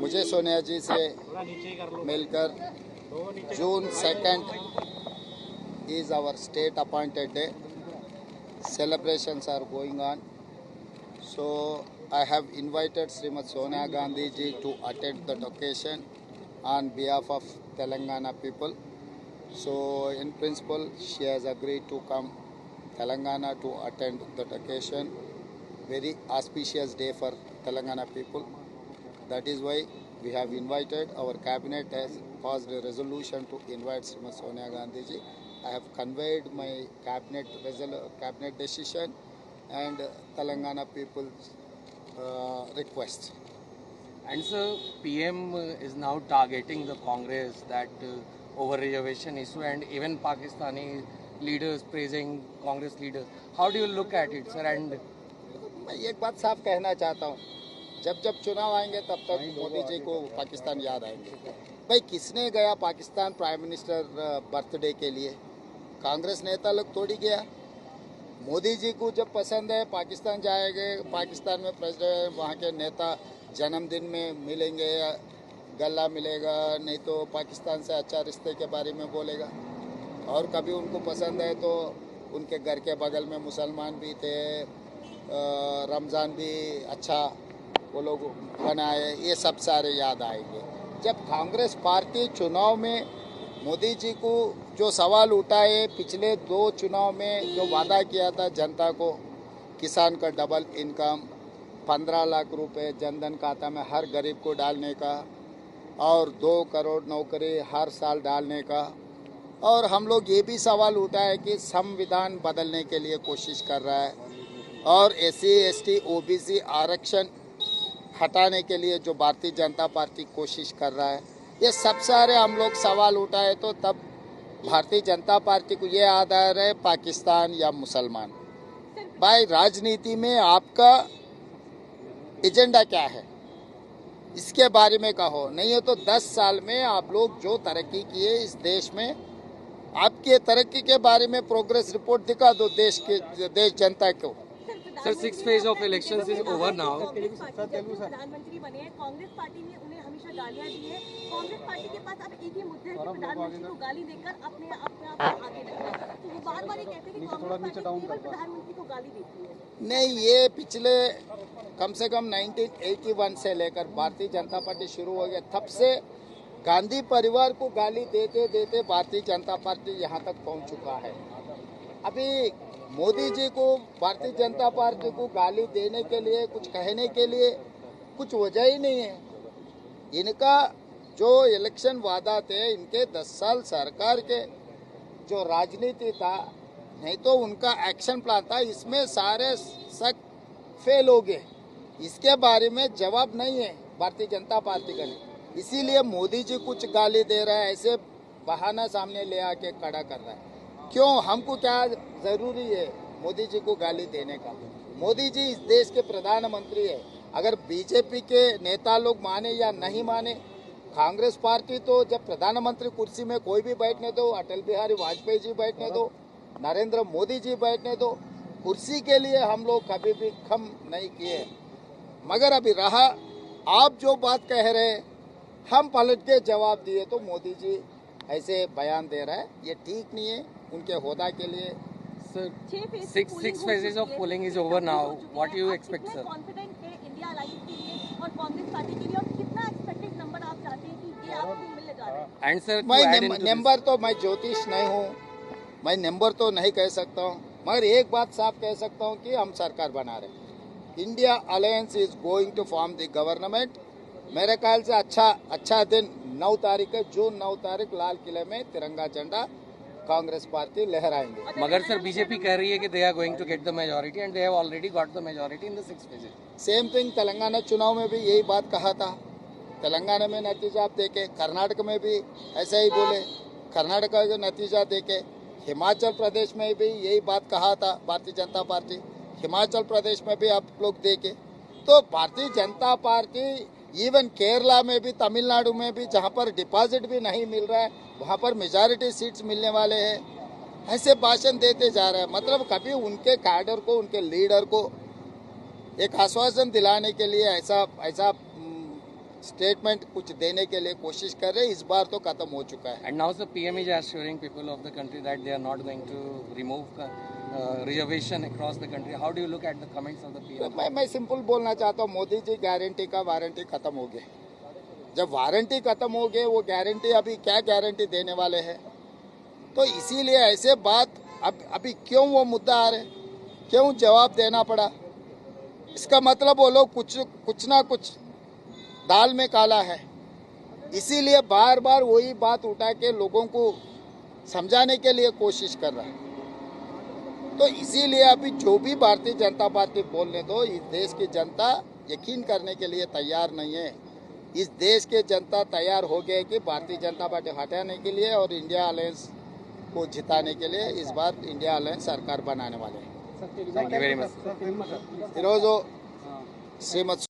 मुझे सोनिया जी से मिलकर जून 2 is our state appointed day. Celebrations are going on. So I have invited Srimati Sonia Gandhi ji to attend the occasion on behalf of Telangana people. So in principle she has agreed to come Telangana to attend that occasion. Very auspicious day for Telangana people. That is why we have invited, our cabinet has passed a resolution to invite Srimati Sonia Gandhi ji. I have conveyed my cabinet decision and Telangana people's request. And so PM is now targeting the Congress that over reservation issue, and even Pakistani leaders praising Congress leaders. How do you look at it, sir? And मैं एक बात साफ कहना चाहता हूँ, जब जब चुनाव आएंगे तब तक मोदी जी को पाकिस्तान याद आएंगे। भाई किसने गया पाकिस्तान प्राइम मिनिस्टर बर्थडे के लिए? कांग्रेस नेता लोग थोड़ी गया। मोदी जी को जब पसंद है पाकिस्तान जाएंगे, पाकिस्तान में प्रेसिडेंट वहाँ के नेता जन्मदिन में मिलेंगे, गला मिलेगा, नहीं तो पाकिस्तान से अच्छा रिश्ते के बारे में बोलेगा। और कभी उनको पसंद है तो उनके घर के बगल में मुसलमान भी थे, रमज़ान भी अच्छा वो लोग बनाए, ये सब सारे याद आएंगे। जब कांग्रेस पार्टी चुनाव में मोदी जी को जो सवाल उठाए, पिछले 2 चुनाव में जो वादा किया था जनता को, किसान का डबल इनकम, 15 लाख रुपए जनधन खाता में हर गरीब को डालने का, और 2 करोड़ नौकरी हर साल डालने का, और हम लोग ये भी सवाल उठाए कि संविधान बदलने के लिए कोशिश कर रहा है, और SC ST OBC आरक्षण हटाने के लिए जो भारतीय जनता पार्टी कोशिश कर रहा है, ये सब सारे हम लोग सवाल उठाए तो तब भारतीय जनता पार्टी को ये आधार है पाकिस्तान या मुसलमान। भाई राजनीति में आपका एजेंडा क्या है, इसके बारे में कहो, नहीं है तो 10 साल में आप लोग जो तरक्की किए इस देश में, आपके तरक्की के बारे में प्रोग्रेस रिपोर्ट दिखा दो देश जनता को। Sir, 6th phase of elections is over now. प्रधानमंत्री बने हैं, कांग्रेस पार्टी ने उन्हें हमेशा गालियां दी है। कांग्रेस पार्टी के पास अब एक ही मुद्दा है कि प्रधानमंत्री को गाली देकर अपने आप आगे रखना है। तो वो बार-बार ये कहते हैं कि कांग्रेस पार्टी केवल प्रधानमंत्री को गाली देती है। नहीं, ये पिछले कम से कम 1981 से लेकर भारतीय जनता पार्टी शुरू हो गया, तब से गांधी परिवार को गाली देते देते भारतीय जनता पार्टी यहाँ तक पहुँच चुका है। अभी मोदी जी को भारतीय जनता पार्टी को गाली देने के लिए, कुछ कहने के लिए कुछ वजह ही नहीं है। इनका जो इलेक्शन वादा थे, इनके 10 साल सरकार के जो राजनीति था, नहीं तो उनका एक्शन प्लान था, इसमें सारे शक फेल हो गए। इसके बारे में जवाब नहीं है भारतीय जनता पार्टी का, इसीलिए मोदी जी कुछ गाली दे रहा है, ऐसे बहाना सामने ले आके खड़ा कर रहा है। क्यों, हमको क्या जरूरी है मोदी जी को गाली देने का? मोदी जी इस देश के प्रधानमंत्री है। अगर बीजेपी के नेता लोग माने या नहीं माने, कांग्रेस पार्टी तो जब प्रधानमंत्री कुर्सी में कोई भी बैठने दो, अटल बिहारी वाजपेयी जी बैठने दो, नरेंद्र मोदी जी बैठने दो, कुर्सी के लिए हम लोग कभी भी कम नहीं किए। मगर अभी रहा, आप जो बात कह रहे हैं हम पलट के जवाब दिए, तो मोदी जी ऐसे बयान दे रहा है, ये ठीक नहीं है उनके होदा के लिए। Sir, 6 phases of polling is over now. What do you expect, sir? Confident है इंडिया अलायंस के लिए और कांग्रेस पार्टी के लिए, और कितना एक्सपेक्टेड नंबर आप चाहते हैं कि ये आपको मिलने जा रहा है? And sir, मैं नंबर तो, मैं ज्योतिष नहीं हूँ, मैं नंबर तो नहीं कह सकता हूँ, मगर एक बात साफ कह सकता हूँ कि हम सरकार बना रहे हैं। India alliance is going to form the government. मेरे ख्याल से अच्छा दिन 9 तारीख है, जून 9 तारीख लाल किले में तिरंगा झंडा कांग्रेस पार्टी लहराएंगे। मगर सर बीजेपी कह रही है कि they are going to get the majority and they have already got the majority in the 6th phase. Same thing Telangana चुनाव में भी यही बात कहा था। तेलंगाना में नतीजा आप देखे, कर्नाटक में भी ऐसा ही बोले, कर्नाटक का जो नतीजा देखे, हिमाचल प्रदेश में भी यही बात कहा था भारतीय जनता पार्टी, हिमाचल प्रदेश में भी आप लोग देखे। तो भारतीय जनता पार्टी इवन केरला में भी, तमिलनाडु में भी, जहां पर डिपॉजिट भी नहीं मिल रहा है वहां पर मेजॉरिटी सीट्स मिलने वाले हैं, ऐसे भाषण देते जा रहे हैं। मतलब कभी उनके कैडर को, उनके लीडर को एक आश्वासन दिलाने के लिए ऐसा स्टेटमेंट कुछ देने के लिए कोशिश कर रहे हैं। इस बार तो खत्म हो चुका है। And now the PM is assuring people of the country that they are not going to remove reservation across the country. How do you look at the comments of the PM? मैं simple बोलना चाहता हूँ, Modi ji guarantee का warranty खत्म हो गए। जब warranty खत्म हो गए, वो गारंटी अभी क्या गारंटी देने वाले हैं? तो इसीलिए ऐसे बात अभी क्यों वो मुद्दा आ रहे, क्यों जवाब देना पड़ा? इसका मतलब वो लोग कुछ ना कुछ दाल में काला है, इसीलिए बार बार वही बात उठा के लोगों को समझाने के लिए कोशिश कर रहा है। तो इसीलिए अभी जो भी भारतीय जनता पार्टी बोलने दो, इस देश की जनता यकीन करने के लिए तैयार नहीं है। इस देश की जनता तैयार हो गई कि भारतीय जनता पार्टी हटाने के लिए और इंडिया अलायंस को जिताने के लिए इस बार इंडिया अलायंस सरकार बनाने वाले हैं। Thank you very much. ఈరోజు శ్రీమతి